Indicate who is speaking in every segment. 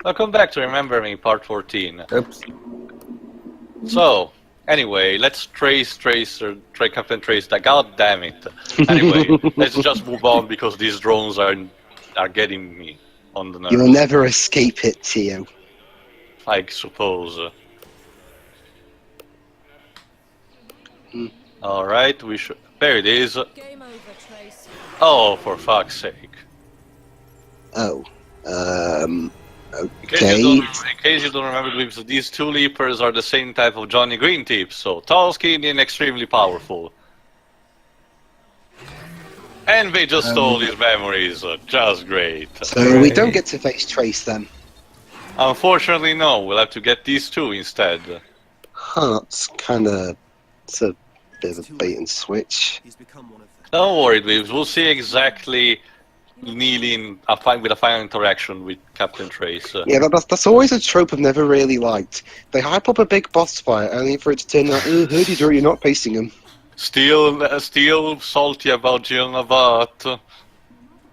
Speaker 1: Welcome back to Remember Me, part 14.
Speaker 2: Oops.
Speaker 1: So, anyway, let's try Captain Trace that. God damn it. Anyway, let's just move on because these drones are getting me on the nerves.
Speaker 3: You'll never escape it, Tio.
Speaker 1: I suppose. Alright, we should... There it is.
Speaker 4: Game over, Trace.
Speaker 1: Oh, for fuck's sake.
Speaker 3: Oh.
Speaker 1: In case you don't remember, Glimpse, these two leapers are the same type of Johnny Green tips, so tall, skinny, and extremely powerful. And they just stole his memories, just great.
Speaker 3: So we don't get to face Trace then?
Speaker 1: Unfortunately, no, we'll have to get these two instead.
Speaker 3: Huh, it's kinda... It's a bit of a bait and switch.
Speaker 1: Don't worry, Glimpse, we'll see exactly Nilin with a final interaction with Captain Trace.
Speaker 3: Yeah, that's always a trope I've never really liked. They hype up a big boss fight, only for it to turn out, oh, herdy-do, you're not facing him.
Speaker 1: Still salty about what?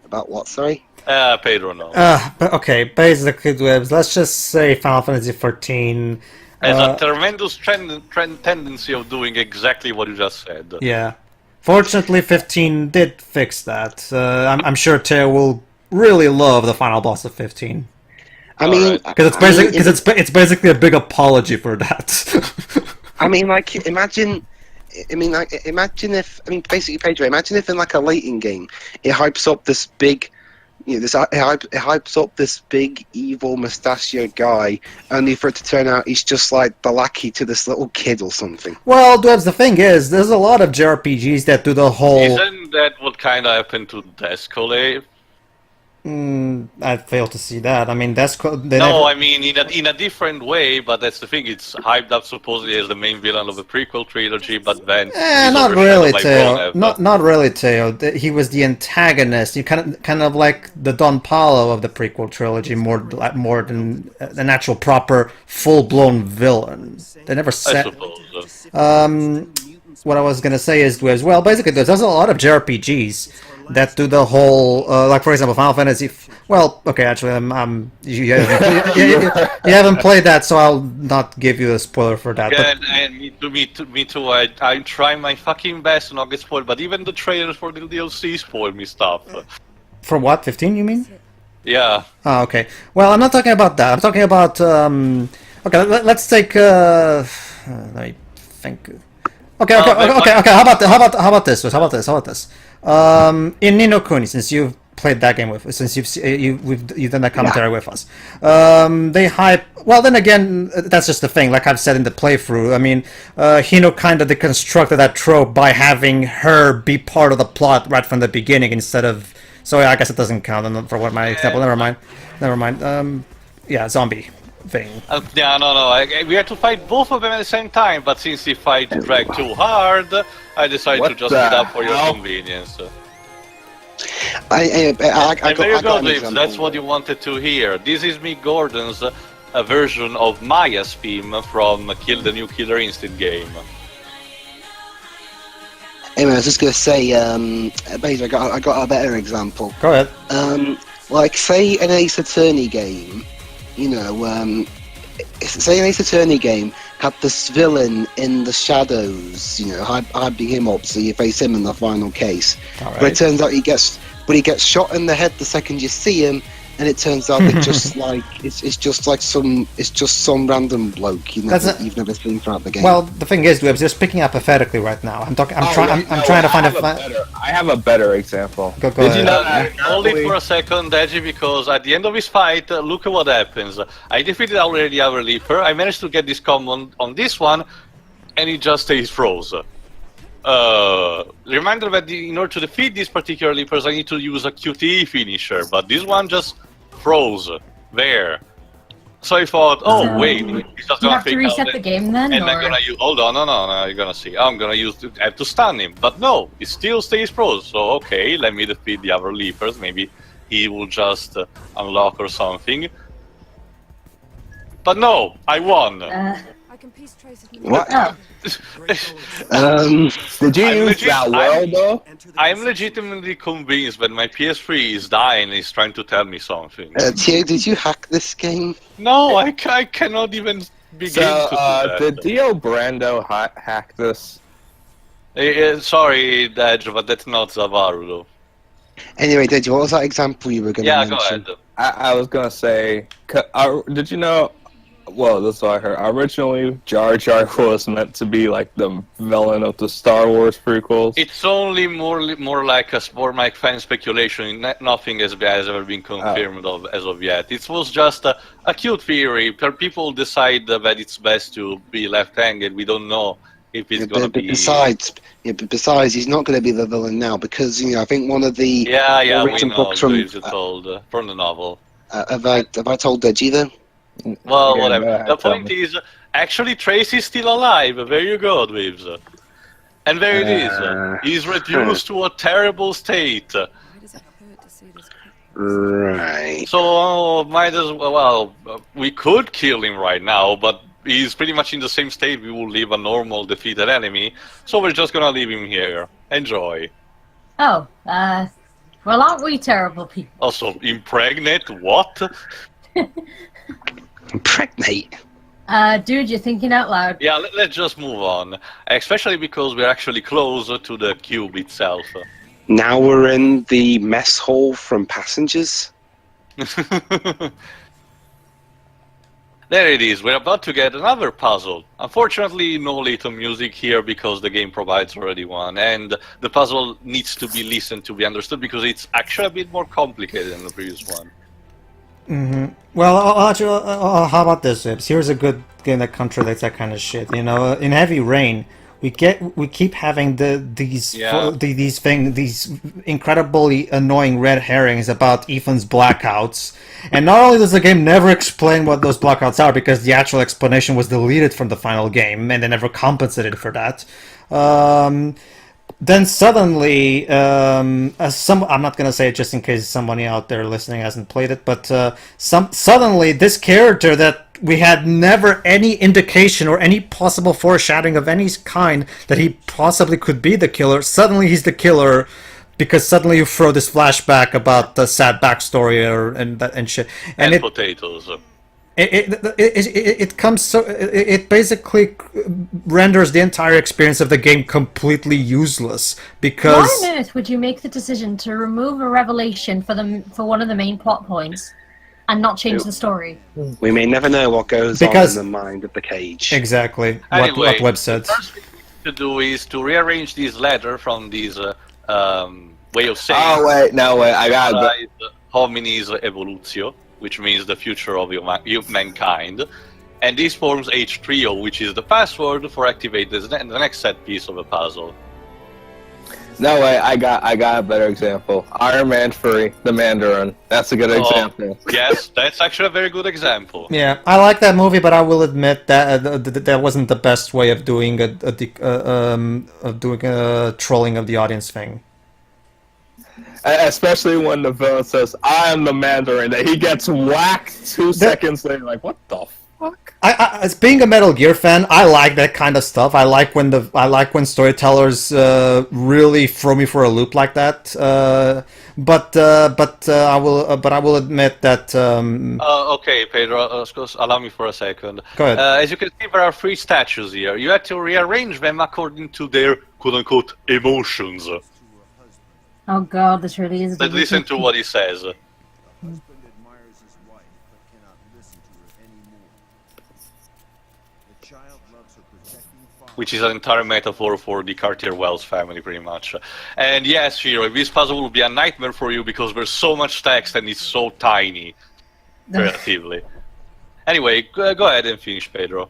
Speaker 3: About what, sorry?
Speaker 1: Pedro knows.
Speaker 5: But okay, basically, Dwebs, let's just say Final Fantasy XIV...
Speaker 1: has a tremendous tendency of doing exactly what you just said.
Speaker 5: Yeah. Fortunately, 15 did fix that. I'm sure Teo will really love the final boss of 15.
Speaker 3: I mean...
Speaker 5: Because it's basically a big apology for that.
Speaker 3: I mean, like, imagine if... I mean, basically, Pedro, imagine if in, like, a late-in game, it hypes up this big... You know, it hypes up this big, evil, mustachioed guy, only for it to turn out he's just like the lackey to this little kid or something.
Speaker 5: Well, Dwebs, the thing is, there's a lot of JRPGs that do the whole...
Speaker 1: Isn't that what kind of happened to Descole?
Speaker 5: I fail to see that. I mean,
Speaker 1: I mean, in a different way, but that's the thing, it's hyped up supposedly as the main villain of the prequel trilogy, but then...
Speaker 5: not really, Teo. Not really, Teo. He was the antagonist. You kind of like the Don Paulo of the prequel trilogy, more than an actual proper, full-blown villain. They never said...
Speaker 1: I suppose.
Speaker 5: What I was gonna say is, well, basically, there's a lot of JRPGs that do the whole, like for example, Final Fantasy. Well, okay, actually, you haven't played that, so I'll not give you a spoiler for that.
Speaker 1: Yeah, and me too. I try my fucking best to not get spoiled, but even the trailers for the DLC spoil me stuff.
Speaker 5: For what? 15? You mean?
Speaker 1: Yeah.
Speaker 5: Oh, okay. Well, I'm not talking about that. I'm talking about. Okay, let's take. Let me think. Okay. How about this? In Ni no Kuni, since you've played that game with, since you've done that commentary with us, they hype. Well, then again, that's just the thing. Like I've said in the playthrough, I mean, Hino kind of deconstructed that trope by having her be part of the plot right from the beginning instead of. So I guess it doesn't count for what my example. Never mind. Yeah, zombie thing.
Speaker 1: Yeah, no. We had to fight both of them at the same time, but since the fight dragged too hard, I decided to just speed up for your convenience.
Speaker 3: I got an example.
Speaker 1: That's what you wanted to hear. This is Mick Gordon's version of Maya's theme from the new Killer Instinct game.
Speaker 3: Anyway, I was just gonna say, basically, I got a better example.
Speaker 5: Go ahead.
Speaker 3: Like, say an Ace Attorney game. You know, say an Ace Attorney game had this villain in the shadows, you know, hyping him up so you face him in the final case. Right. But it turns out he gets shot in the head the second you see him, and it turns out that it's just some random bloke you've never seen throughout the game.
Speaker 5: Well, the thing is, Dwebs, just picking up pathetically right now. I'm trying to find
Speaker 2: I have a better example.
Speaker 5: Go ahead.
Speaker 2: You know that
Speaker 1: only for a second, Deji, because at the end of his fight, look at what happens. I defeated already our Leaper. I managed to get this common on this one, and it just stays froze. Reminder that in order to defeat these particular Leapers, I need to use a QTE finisher, but this one just froze there. So I thought, oh wait, he's just gonna
Speaker 6: have to reset the game then,
Speaker 1: and
Speaker 6: or?
Speaker 1: I'm gonna use. Hold on, no, you're gonna see. I'm gonna have to stun him, but no, it still stays froze. So okay, let me defeat the other Leapers. Maybe he will just unlock or something. But no, I won.
Speaker 3: What?
Speaker 4: Oh,
Speaker 2: Did you
Speaker 1: I'm
Speaker 2: use
Speaker 1: legit-
Speaker 2: that well,
Speaker 1: I'm-
Speaker 2: though?
Speaker 1: I'm legitimately convinced that my PS3 is dying and is trying to tell me something.
Speaker 3: Theo, did you hack this game?
Speaker 1: No, I cannot even begin
Speaker 2: So,
Speaker 1: to do that.
Speaker 2: did Dio Brando hack this?
Speaker 1: Sorry, Dej, but that's not Zavaru.
Speaker 3: Anyway, Deji, what was that example you were going to
Speaker 1: Yeah, go
Speaker 3: mention?
Speaker 1: ahead.
Speaker 2: I was gonna say, did you know? Well, that's what I heard. Originally, Jar Jar was meant to be like the villain of the Star Wars prequels.
Speaker 1: It's only more like a fan speculation. Nothing has ever been confirmed as of yet. It was just a cute theory. People decide that it's best to be left-handed. We don't know if it's gonna be.
Speaker 3: Besides, he's not going to be the villain now because I think one of the
Speaker 1: Yeah, we
Speaker 3: written
Speaker 1: know.
Speaker 3: books from
Speaker 1: From the novel.
Speaker 3: have I told Deji though?
Speaker 1: Well,
Speaker 2: Yeah,
Speaker 1: whatever.
Speaker 2: go ahead,
Speaker 1: The
Speaker 2: tell
Speaker 1: point
Speaker 2: me.
Speaker 1: is, actually, Tracy's still alive. There you go, Dweebs. And there it is. He's reduced to a terrible state.
Speaker 3: Right.
Speaker 1: So, might as well, we could kill him right now, but he's pretty much in the same state we will leave a normal defeated enemy, so we're just gonna leave him here. Enjoy.
Speaker 4: well, aren't we terrible people?
Speaker 1: Also, impregnate? What?
Speaker 3: Impregnate.
Speaker 4: Dude, you're thinking out loud.
Speaker 1: Yeah, let's just move on. Especially because we're actually closer to the cube itself.
Speaker 3: Now we're in the mess hall from Passengers.
Speaker 1: There it is, we're about to get another puzzle. Unfortunately, no little music here because the game provides already one, and the puzzle needs to be listened to be understood because it's actually a bit more complicated than the previous one.
Speaker 5: Well, actually, how about this, Ibs? Here's a good game that contradicts that kind of shit. In Heavy Rain, we keep having these incredibly annoying red herrings about Ethan's blackouts, and not only does the game never explain what those blackouts are because the actual explanation was deleted from the final game, and they never compensated for that. Then suddenly, I'm not gonna say it just in case somebody out there listening hasn't played it, but suddenly this character that we had never any indication or any possible foreshadowing of any kind that he possibly could be the killer, suddenly he's the killer because suddenly you throw this flashback about the sad backstory and shit,
Speaker 1: And potatoes.
Speaker 5: It basically renders the entire experience of the game completely useless because
Speaker 4: Why on earth would you make the decision to remove a revelation for one of the main plot points and not change the story?
Speaker 3: We may never know what goes
Speaker 5: Because-
Speaker 3: on in the mind of the cage.
Speaker 5: exactly
Speaker 1: Anyway,
Speaker 5: what Webb said.
Speaker 1: the first thing we need to do is to rearrange this letter from this way of saying.
Speaker 2: Oh wait, I got it.
Speaker 1: Hominis Evolutio, which means the future of mankind. And this forms H3O, which is the password for activate the next set piece of a puzzle.
Speaker 2: No way, I got a better example. Iron Man 3, the Mandarin. That's a good example.
Speaker 1: Yes, that's actually a very good example.
Speaker 5: Yeah, I like that movie, but I will admit that that wasn't the best way of doing a trolling of the audience thing.
Speaker 2: Especially when the villain says, "I am the Mandarin," that he gets whacked 2 seconds later. Like, what the fuck?
Speaker 5: As being a Metal Gear fan, I like that kind of stuff. I like when storytellers really throw me for a loop like that. But I will admit that.
Speaker 1: Okay, Pedro, allow me for a second.
Speaker 5: Go ahead.
Speaker 1: As you can see, there are 3 statues here. You have to rearrange them according to their quote-unquote emotions.
Speaker 4: Oh god, this really is.
Speaker 1: Let's listen to what he says.
Speaker 6: Husband admires his wife, but cannot listen to her anymore. The child loves her protecting father.
Speaker 1: Which is an entire metaphor for the Cartier-Wells family, pretty much. And yes, Shiro, this puzzle will be a nightmare for you because there's so much text and it's so tiny, relatively. Anyway, go ahead and finish, Pedro.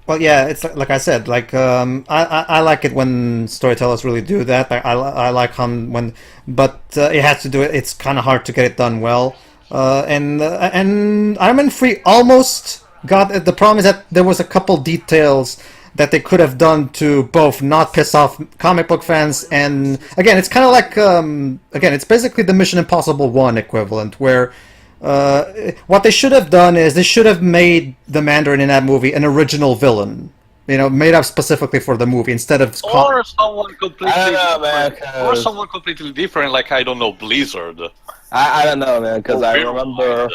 Speaker 5: Well, yeah, it's like I said. I like it when storytellers really do that. I like but it has to do it. It's kind of hard to get it done well. And Iron Man 3 almost got it. The problem is that there was a couple details that they could have done to both not piss off comic book fans, and again, it's kind of like it's basically the Mission Impossible 1 equivalent, where What they should have done is they should have made the Mandarin in that movie an original villain. You know, made up specifically for the movie instead of...
Speaker 1: Or someone completely
Speaker 2: I don't know, man,
Speaker 1: different. Or someone completely different, like, I don't know, Blizzard.
Speaker 2: I don't know, man, because I remember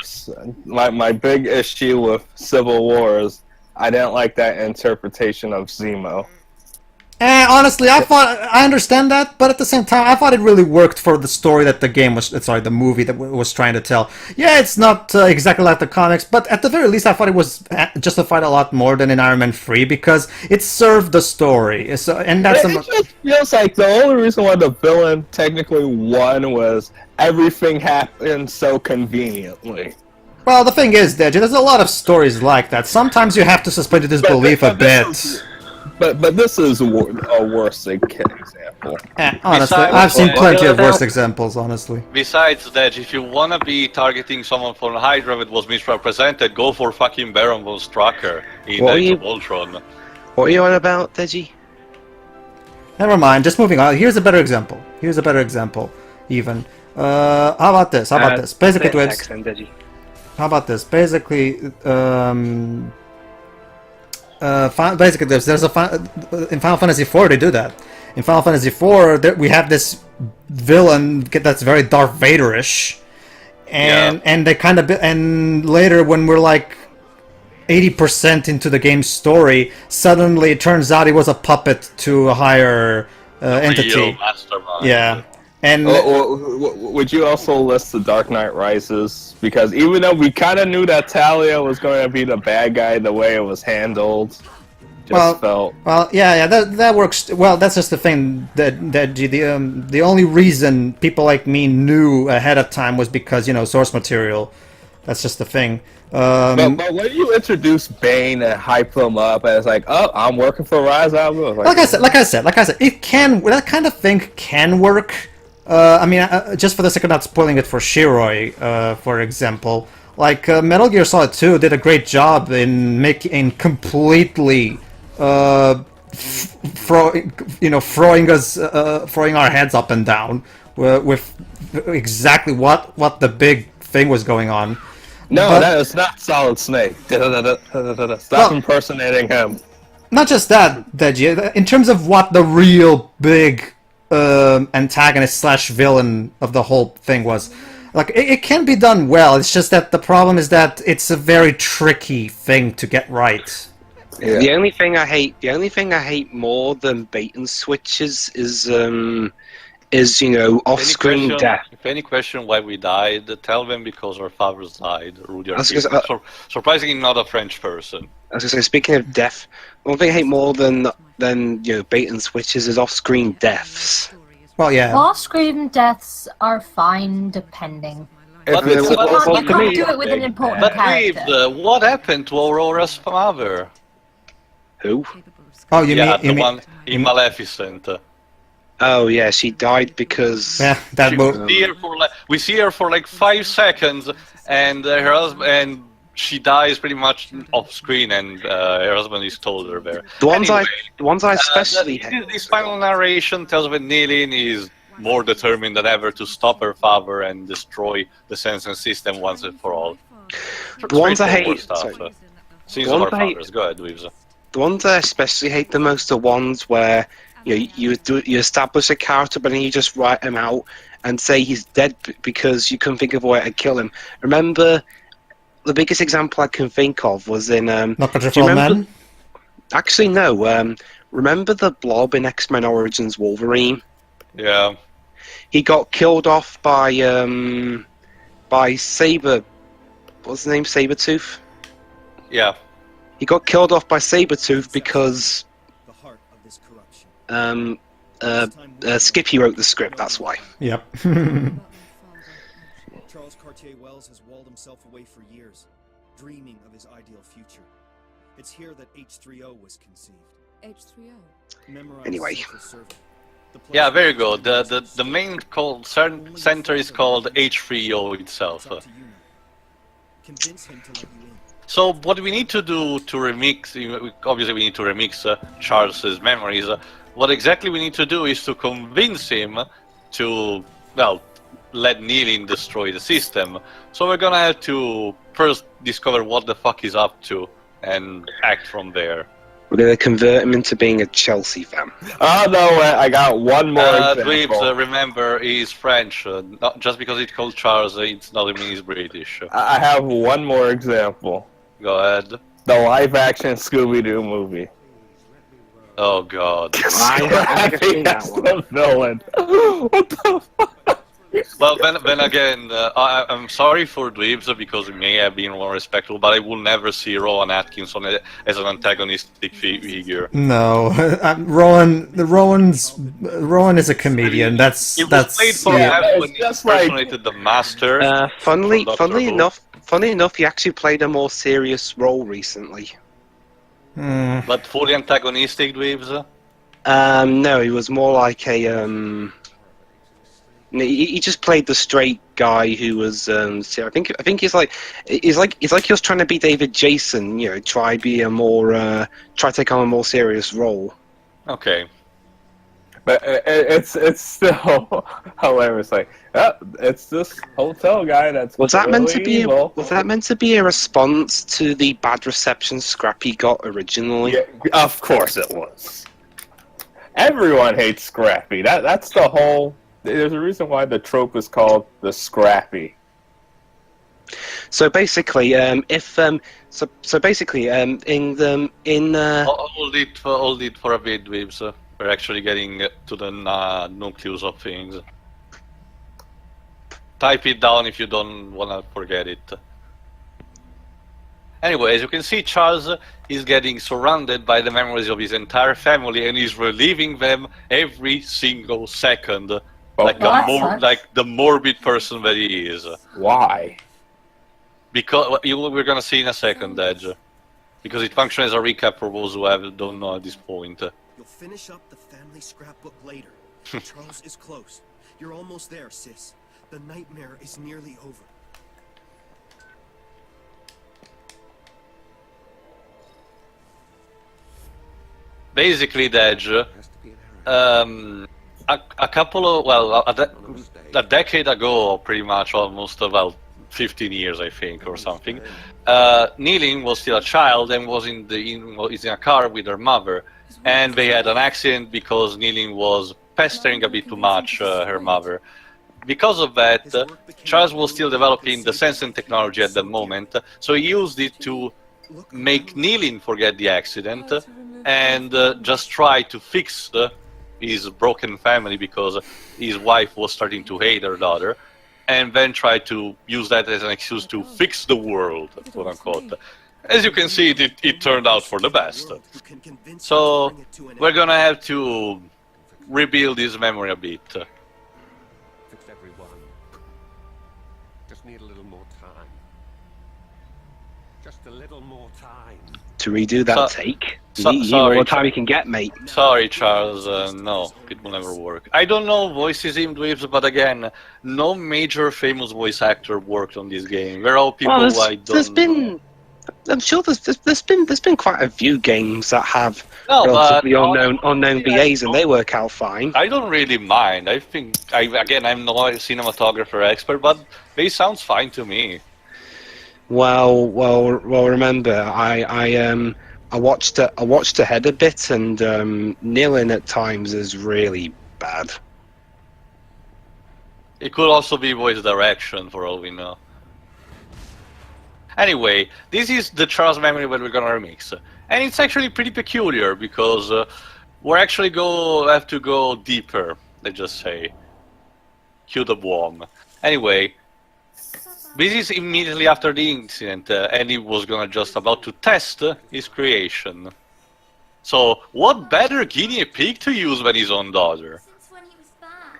Speaker 2: my big issue with Civil War is I didn't like that interpretation of Zemo.
Speaker 5: Honestly, I understand that, but at the same time, I thought it really worked for the story that the game was, the movie that was trying to tell. Yeah, it's not exactly like the comics, but at the very least, I thought it was justified a lot more than in Iron Man 3 because it served the story. So, and that's
Speaker 2: It just feels like the only reason why the villain technically won was everything happened so conveniently.
Speaker 5: Well, the thing is, Deji, there's a lot of stories like that. Sometimes you have to suspend your disbelief a bit.
Speaker 2: But this is a worse example.
Speaker 5: Honestly, I've seen plenty of worse examples, honestly.
Speaker 1: Besides that, if you wanna be targeting someone from Hydra that was misrepresented, go for fucking Baron von Strucker in Age of Ultron.
Speaker 3: What are you on about, Deji?
Speaker 5: Never mind, just moving on. Here's a better example. Even. How about this? Basically, how about this? Basically, basically, there's in Final Fantasy IV they do that. In Final Fantasy IV, we have this villain that's very Darth Vader-ish, and they kind of and later when we're like 80% into the game's story, suddenly it turns out he was a puppet to a higher entity.
Speaker 1: Mastermind.
Speaker 5: Yeah. And
Speaker 2: would you also list the Dark Knight Rises? Because even though we kind of knew that Talia was going to be the bad guy, the way it was handled felt...
Speaker 5: Well, yeah, that works. Well, that's just the thing. The only reason people like me knew ahead of time was because, source material. That's just the thing.
Speaker 2: But when you introduce Bane and hype him up, and it's like, oh, I'm working for Rise,
Speaker 5: like I said, it can. That kind of thing can work. Just for the sake of not spoiling it for Shiroi, for example, like Metal Gear Solid 2 did a great job in completely throwing our heads up and down with exactly what the big thing was going on.
Speaker 2: No, that is not Solid Snake. Stop impersonating him.
Speaker 5: Not just that, Deji. In terms of what the real big antagonist / villain of the whole thing was, like it can be done well. It's just that the problem is that it's a very tricky thing to get right.
Speaker 3: Yeah. The only thing I hate more than bait and switches is off-screen death.
Speaker 1: If any question why we died, tell them because our fathers died. Rudyard. Surprisingly, not a French person.
Speaker 3: I was going to say, speaking of death, one thing I hate more than bait and switches is off-screen deaths.
Speaker 5: Well, yeah.
Speaker 4: Off-screen deaths are fine, depending.
Speaker 1: But
Speaker 4: you can't do it with an important character.
Speaker 1: What happened to Aurora's father?
Speaker 3: Who?
Speaker 5: Oh, you mean
Speaker 1: one in Maleficent.
Speaker 3: Oh yeah, she died because
Speaker 1: we see her for like 5 seconds, and her husband she dies pretty much off screen, and her husband is told her there.
Speaker 3: The ones I especially hate.
Speaker 1: This final narration tells that Nilin is more determined than ever to stop her father and destroy the sensing system once and for all.
Speaker 3: The ones I hate.
Speaker 1: Go ahead, Weaves.
Speaker 3: The ones I especially hate the most are ones where you establish a character, but then you just write him out and say he's dead because you couldn't think of a way to kill him. Remember, the biggest example I can think of was in...
Speaker 5: Man?
Speaker 3: Actually, no. Remember the Blob in X-Men Origins Wolverine?
Speaker 1: Yeah.
Speaker 3: He got killed off by Saber... What's his name? Sabretooth?
Speaker 1: Yeah.
Speaker 3: He got killed off by Sabretooth because... Skippy wrote the script, that's why.
Speaker 5: Yep.
Speaker 6: Charles Cartier-Wells has walled himself away for years, dreaming of his ideal future. It's here that H3O was conceived.
Speaker 7: H3O?
Speaker 3: Anyway.
Speaker 1: Yeah, very good. The main center is called H3O itself.
Speaker 6: Convince him to let you in.
Speaker 1: So what we need to do to remix, obviously we need to remix Charles's memories. What exactly we need to do is to convince him to, well, let Nilin destroy the system. So we're gonna have to first discover what the fuck he's up to and act from there.
Speaker 3: We're going to convert him into being a Chelsea fan.
Speaker 2: Oh no, I got one more example.
Speaker 1: Dweebs, remember, he's French. Not just because it's called Charles, it's not mean he's British.
Speaker 2: I have one more example.
Speaker 1: Go ahead.
Speaker 2: The live-action Scooby-Doo movie.
Speaker 1: Oh god.
Speaker 3: I've seen that
Speaker 2: That's
Speaker 3: one.
Speaker 2: the villain. What the fuck?
Speaker 1: Well, then again, I'm sorry for Dweebs because it may have been more respectful, but I will never see Rowan Atkinson as an antagonistic figure.
Speaker 5: No, Rowan is a comedian. That's
Speaker 1: He was played for
Speaker 2: yeah,
Speaker 1: when
Speaker 2: it's
Speaker 1: he
Speaker 2: just like-
Speaker 1: impersonated the Master.
Speaker 3: Funnily
Speaker 1: From Doctor Who.
Speaker 3: enough, he actually played a more serious role recently.
Speaker 1: But fully antagonistic Dweebs?
Speaker 3: No, he was more like a he just played the straight guy who was. I think he's like he was trying to be David Jason. You know, try take on a more serious role.
Speaker 1: Okay.
Speaker 2: But it's still hilarious. Like, it's this hotel guy that's
Speaker 3: Was that meant to
Speaker 2: really
Speaker 3: be?
Speaker 2: evil.
Speaker 3: Was that meant to be a response to the bad reception Scrappy got originally?
Speaker 2: Yeah, of course it was. Everyone hates Scrappy. That's the whole. There's a reason why the trope is called the Scrappy.
Speaker 3: So basically, in
Speaker 1: Hold it for a bit, Dweebs. We're actually getting to the nucleus of things. Type it down if you don't want to forget it. Anyway, as you can see, Charles is getting surrounded by the memories of his entire family and he's reliving them every single second. Like the morbid person that he is.
Speaker 2: Why?
Speaker 1: Because we're gonna see in a second, Edge. Because it functions as a recap for those who don't know at this point.
Speaker 6: You'll finish up the family scrapbook later. Charles is close. You're almost there, sis. The nightmare is nearly over.
Speaker 1: Basically, Edge. A couple of a decade ago, pretty much almost about 15 years, I think, or something. Nilin was still a child and was in a car with her mother, and they had an accident because Nilin was pestering a bit too much her mother. Because of that, Charles was still developing the sensing technology at the moment, so he used it to make Nilin forget the accident and just try to fix his broken family because his wife was starting to hate her daughter, and then try to use that as an excuse to fix the world, quote unquote. As you can see, it turned out for the best. So we're gonna have to rebuild his memory a bit.
Speaker 8: Fixed everyone. Just need a little more time. Just a little more time.
Speaker 3: to redo that take.
Speaker 1: sorry,
Speaker 3: you know what time you can get, mate.
Speaker 1: Sorry, Charles. No, it will never work. I don't know voices in Dweebs, but again, no major famous voice actor worked on this game. They're all people
Speaker 3: Well,
Speaker 1: who I don't.
Speaker 3: there's been. I'm sure there's been quite a few games that have
Speaker 1: No,
Speaker 3: relatively
Speaker 1: but
Speaker 3: unknown VAs and they work out fine.
Speaker 1: I don't really mind. I think I'm not a cinematographer expert, but they sounds fine to me.
Speaker 3: Well. Remember, I watched ahead a bit, and Nilin at times is really bad.
Speaker 1: It could also be voice direction, for all we know. Anyway, this is the Charles memory that we're gonna remix, and it's actually pretty peculiar because we're actually have to go deeper. Let's just say, cue the bomb. Anyway, this is immediately after the incident, and he was gonna just about to test his creation. So, what better guinea pig to use than his own daughter?
Speaker 9: Since when he was bad.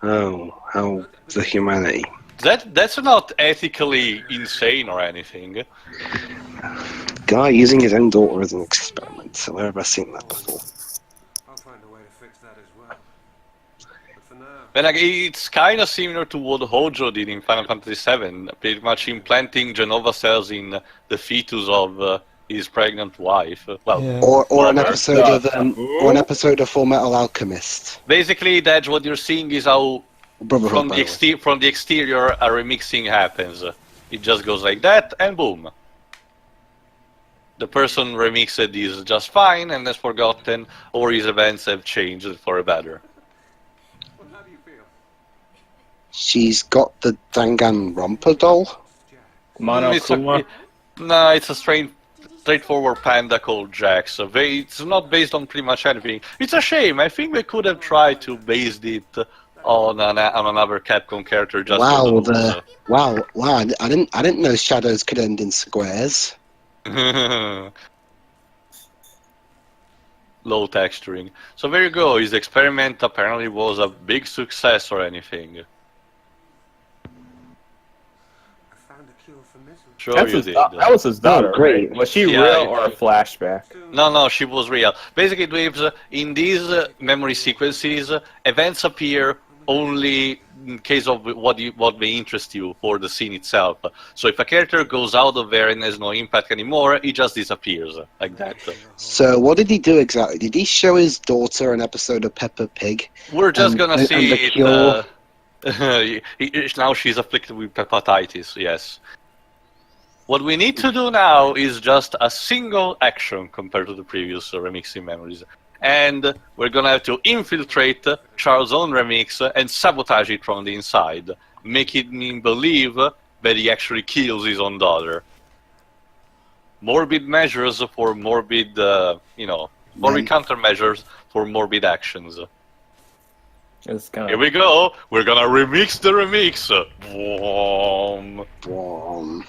Speaker 3: Oh, how the humanity.
Speaker 1: That's not ethically insane or anything.
Speaker 3: Guy using his own daughter as an experiment. So where have I seen that before?
Speaker 8: I'll find a way to fix that as well. But for now,
Speaker 1: Then again, it's kind of similar to what Hojo did in Final Fantasy VII, pretty much implanting Genova cells in the fetus of his pregnant wife. Well,
Speaker 5: Yeah.
Speaker 3: Or an episode of Full Metal Alchemist.
Speaker 1: basically, that's what you're seeing is how
Speaker 3: Brotherhood,
Speaker 1: from
Speaker 3: by
Speaker 1: the
Speaker 3: the way.
Speaker 1: from the exterior, a remixing happens. It just goes like that, and boom. The person remixed is just fine and has forgotten, or his events have changed for a better.
Speaker 8: Well, how do you feel?
Speaker 3: She's got the Danganronpa doll.
Speaker 2: Monokuma.
Speaker 1: No, it's a straightforward panda called Jax. It's not based on pretty much anything. It's a shame. I think they could have tried to base it on another Capcom character just
Speaker 3: Wow,
Speaker 1: for the
Speaker 3: wow! I didn't know shadows could end in squares.
Speaker 1: Low texturing. So there you go. His experiment apparently was a big success or anything.
Speaker 8: I found a cure for misery.
Speaker 1: Sure
Speaker 2: That's
Speaker 1: you
Speaker 2: his
Speaker 1: did.
Speaker 2: that was his daughter,
Speaker 3: great.
Speaker 2: right? Was she
Speaker 1: Yeah,
Speaker 2: real or a flashback?
Speaker 1: No, she was real. Basically, Dweebs, in these memory sequences, events appear only in case of what may interest you for the scene itself. So if a character goes out of there and has no impact anymore, he just disappears, like that.
Speaker 3: So what did he do exactly? Did he show his daughter an episode of Peppa Pig?
Speaker 1: We're just gonna
Speaker 3: and
Speaker 1: see
Speaker 3: the cure?
Speaker 1: now she's afflicted with hepatitis, yes. What we need to do now is just a single action compared to the previous remixing memories. And we're gonna have to infiltrate Charles' own remix and sabotage it from the inside, making him believe that he actually kills his own daughter. Morbid measures for morbid, morbid countermeasures for morbid actions.
Speaker 2: It's kind
Speaker 1: Here
Speaker 2: of
Speaker 1: we go. We're gonna remix the remix. Boom.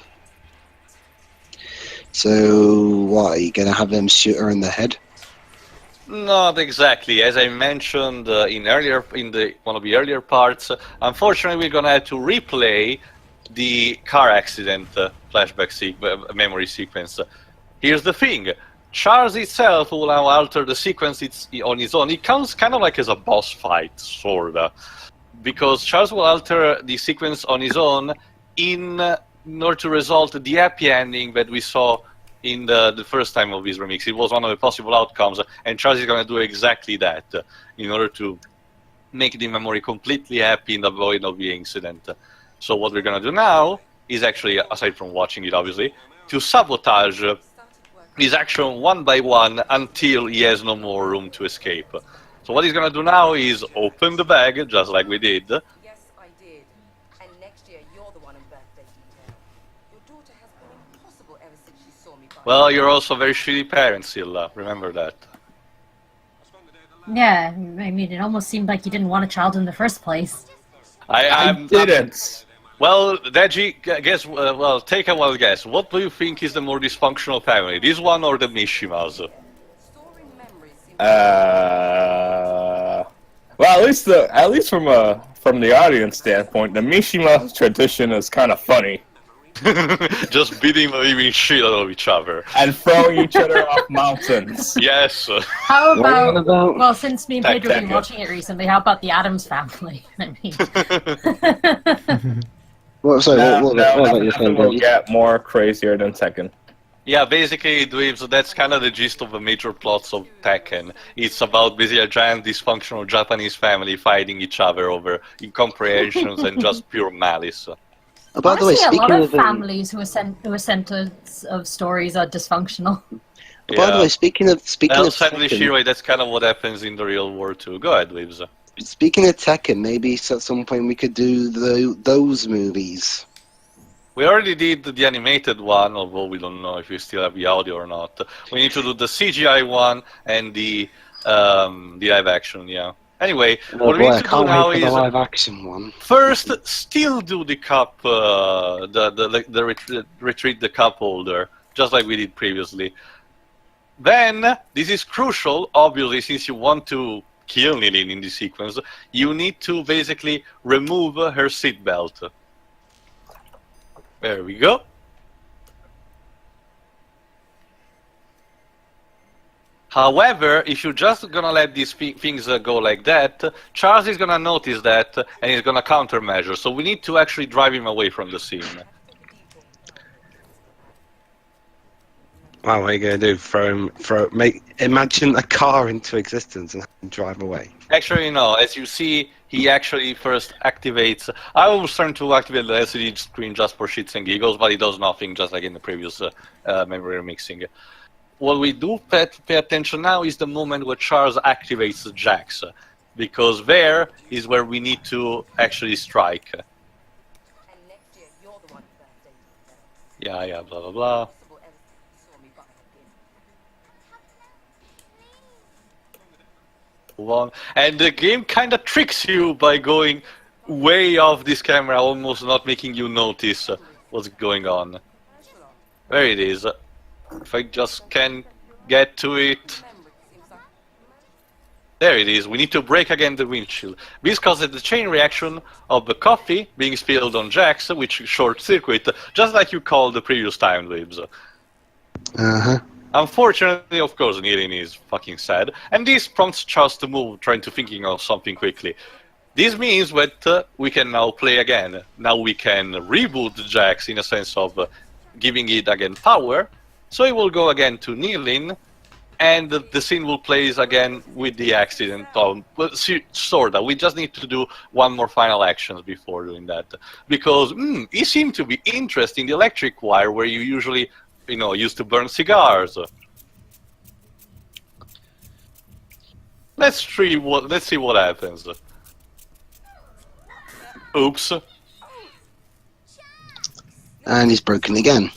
Speaker 3: So what? Are you gonna have them shoot her in the head?
Speaker 1: Not exactly. As I mentioned in one of the earlier parts, unfortunately, we're gonna have to replay the car accident flashback memory sequence. Here's the thing: Charles itself will now alter the sequence on his own. It counts kind of like as a boss fight, sorta, because Charles will alter the sequence on his own in order to result the happy ending that we saw in the first time of his remix. It was one of the possible outcomes, and Charles is going to do exactly that in order to make the memory completely happy in the void of the incident. So what we're going to do now is actually, aside from watching it obviously, to sabotage his action one by one until he has no more room to escape. So what he's going to do now is open the bag, just like we did.
Speaker 9: Yes, I did. And next year, you're the one in birthday detail. Your daughter has been impossible ever since she saw me.
Speaker 1: Well, you're also a very shitty parent, Silla. Remember that.
Speaker 4: Yeah, I mean, it almost seemed like you didn't want a child in the first place.
Speaker 2: I didn't.
Speaker 1: Well, Deji, guess. Well, take a wild guess. What do you think is the more dysfunctional family, this one or the Mishimas?
Speaker 2: Well, at least from the audience standpoint, the Mishima tradition is kind of funny.
Speaker 1: Just beating the living shit out of each other.
Speaker 2: And throwing each other off mountains.
Speaker 1: Yes.
Speaker 4: How about, well, since me and
Speaker 2: Tac,
Speaker 4: Pedro have been
Speaker 2: tac,
Speaker 4: watching it recently, how about the Addams Family? I mean,
Speaker 3: What about your
Speaker 2: nothing
Speaker 3: friend?
Speaker 2: will get more crazier than Tekken.
Speaker 1: Yeah, basically, Dweebs, that's kind of the gist of the major plots of Tekken. It's about basically a giant dysfunctional Japanese family fighting each other over incomprehensions and just pure malice.
Speaker 3: By the way,
Speaker 4: honestly, a lot
Speaker 3: speaking
Speaker 4: of families who are centers of stories are dysfunctional.
Speaker 3: By the way, speaking of
Speaker 1: sadly,
Speaker 3: Tekken,
Speaker 1: Shiroi, that's kind of what happens in the real world too. Go ahead, Dweebs.
Speaker 3: speaking of Tekken, maybe at some point we could do those movies.
Speaker 1: We already did the animated one, although we don't know if we still have the audio or not. We need to do the CGI one and the live action, yeah. Anyway, what we need to do now is
Speaker 3: the live action one.
Speaker 1: first still do the cup, retreat the cup holder, just like we did previously. Then, this is crucial, obviously, since you want to kill Nilin in this sequence, you need to basically remove her seatbelt. There we go. However, if you're just gonna let these things go like that, Charles is gonna notice that and he's gonna countermeasure. So we need to actually drive him away from the scene.
Speaker 10: Wow, what are you gonna do? Imagine a car into existence and drive away.
Speaker 1: Actually, no. As you see, he actually first activates. I was trying to activate the LCD screen just for shits and giggles, but it does nothing, just like in the previous memory remixing. What we do pay attention now is the moment where Charles activates the jacks, because there is where we need to actually strike.
Speaker 9: And next year, you're the one whose birthday detail.
Speaker 1: Yeah, blah blah blah.
Speaker 9: Possible evidence saw me buy a
Speaker 1: Move on. And the game kind of tricks you by going way off this camera, almost not making you notice what's going on. There it is. If I just can get to it. There it is. We need to break again the windshield. This causes the chain reaction of the coffee being spilled on jacks, which short circuit, just like you called the previous time, Libs.
Speaker 3: Uh-huh.
Speaker 1: Unfortunately, of course, Nilin is fucking sad, and this prompts Charles to move, trying to thinking of something quickly. This means that we can now play again. Now we can reboot the jacks in a sense of giving it again power. So it will go again to Nilin, and the scene will play again with the accident. Sorta. We just need to do one more final actions before doing that, because it seemed to be interesting. The electric wire, where you usually, used to burn cigars. Let's see what happens. Oops.
Speaker 3: And he's broken again.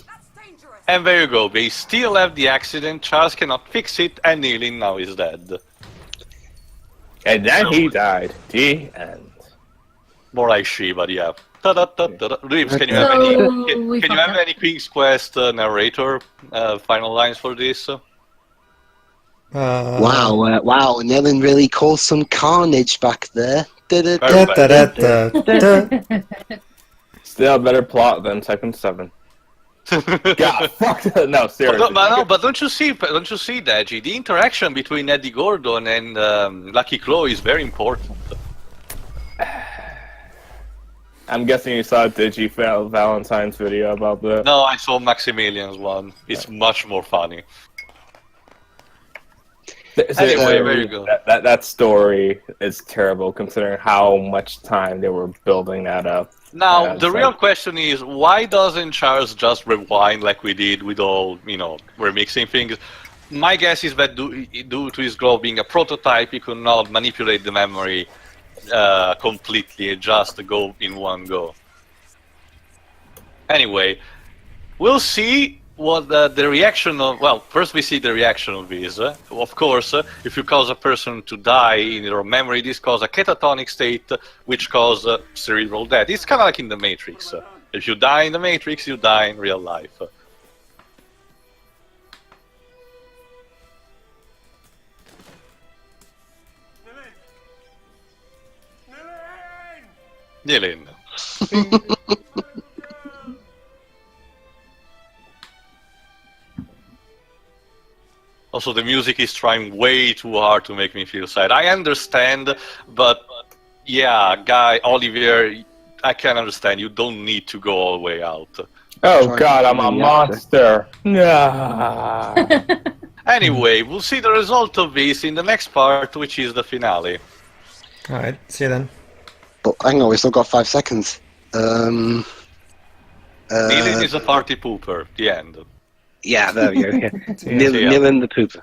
Speaker 1: And there you go. They still have the accident. Charles cannot fix it, and Nilin now is dead.
Speaker 2: And then he died. The end.
Speaker 1: More like she, but yeah. Reeves, can you have any King's Quest narrator final lines for this?
Speaker 3: Wow, Nilin really caused some carnage back there.
Speaker 2: Still a better plot than Tekken 7. God, fuck that. No, seriously.
Speaker 1: But don't you see, Deji? The interaction between Eddie Gordon and Lucky Chloe is very important.
Speaker 2: I'm guessing you saw Digi Valentine's video about that.
Speaker 1: No, I saw Maximilian's one. It's much more funny. Anyway, there you go.
Speaker 2: That story is terrible, considering how much time they were building that up.
Speaker 1: Now, the real question is, why doesn't Charles just rewind like we did with all, we're mixing things? My guess is that due to his glove being a prototype, he could not manipulate the memory completely, just go in one go. Anyway, we'll see what the reaction of... Well, first we see the reaction of this. Of course, if you cause a person to die in your memory, this causes a catatonic state, which causes cerebral death. It's kind of like in the Matrix. If you die in the Matrix, you die in real life. Nilin. Also, the music is trying way too hard to make me feel sad. I understand, but yeah, Olivier, I can understand. You don't need to go all the way out.
Speaker 2: Oh God, I'm a monster. Nah.
Speaker 1: Anyway, we'll see the result of this in the next part, which is the finale.
Speaker 5: Alright, see you then.
Speaker 3: But hang on, we still got 5 seconds.
Speaker 1: Nilin is a party pooper. The end.
Speaker 10: Yeah, there we go. Yeah. Nilin the pooper.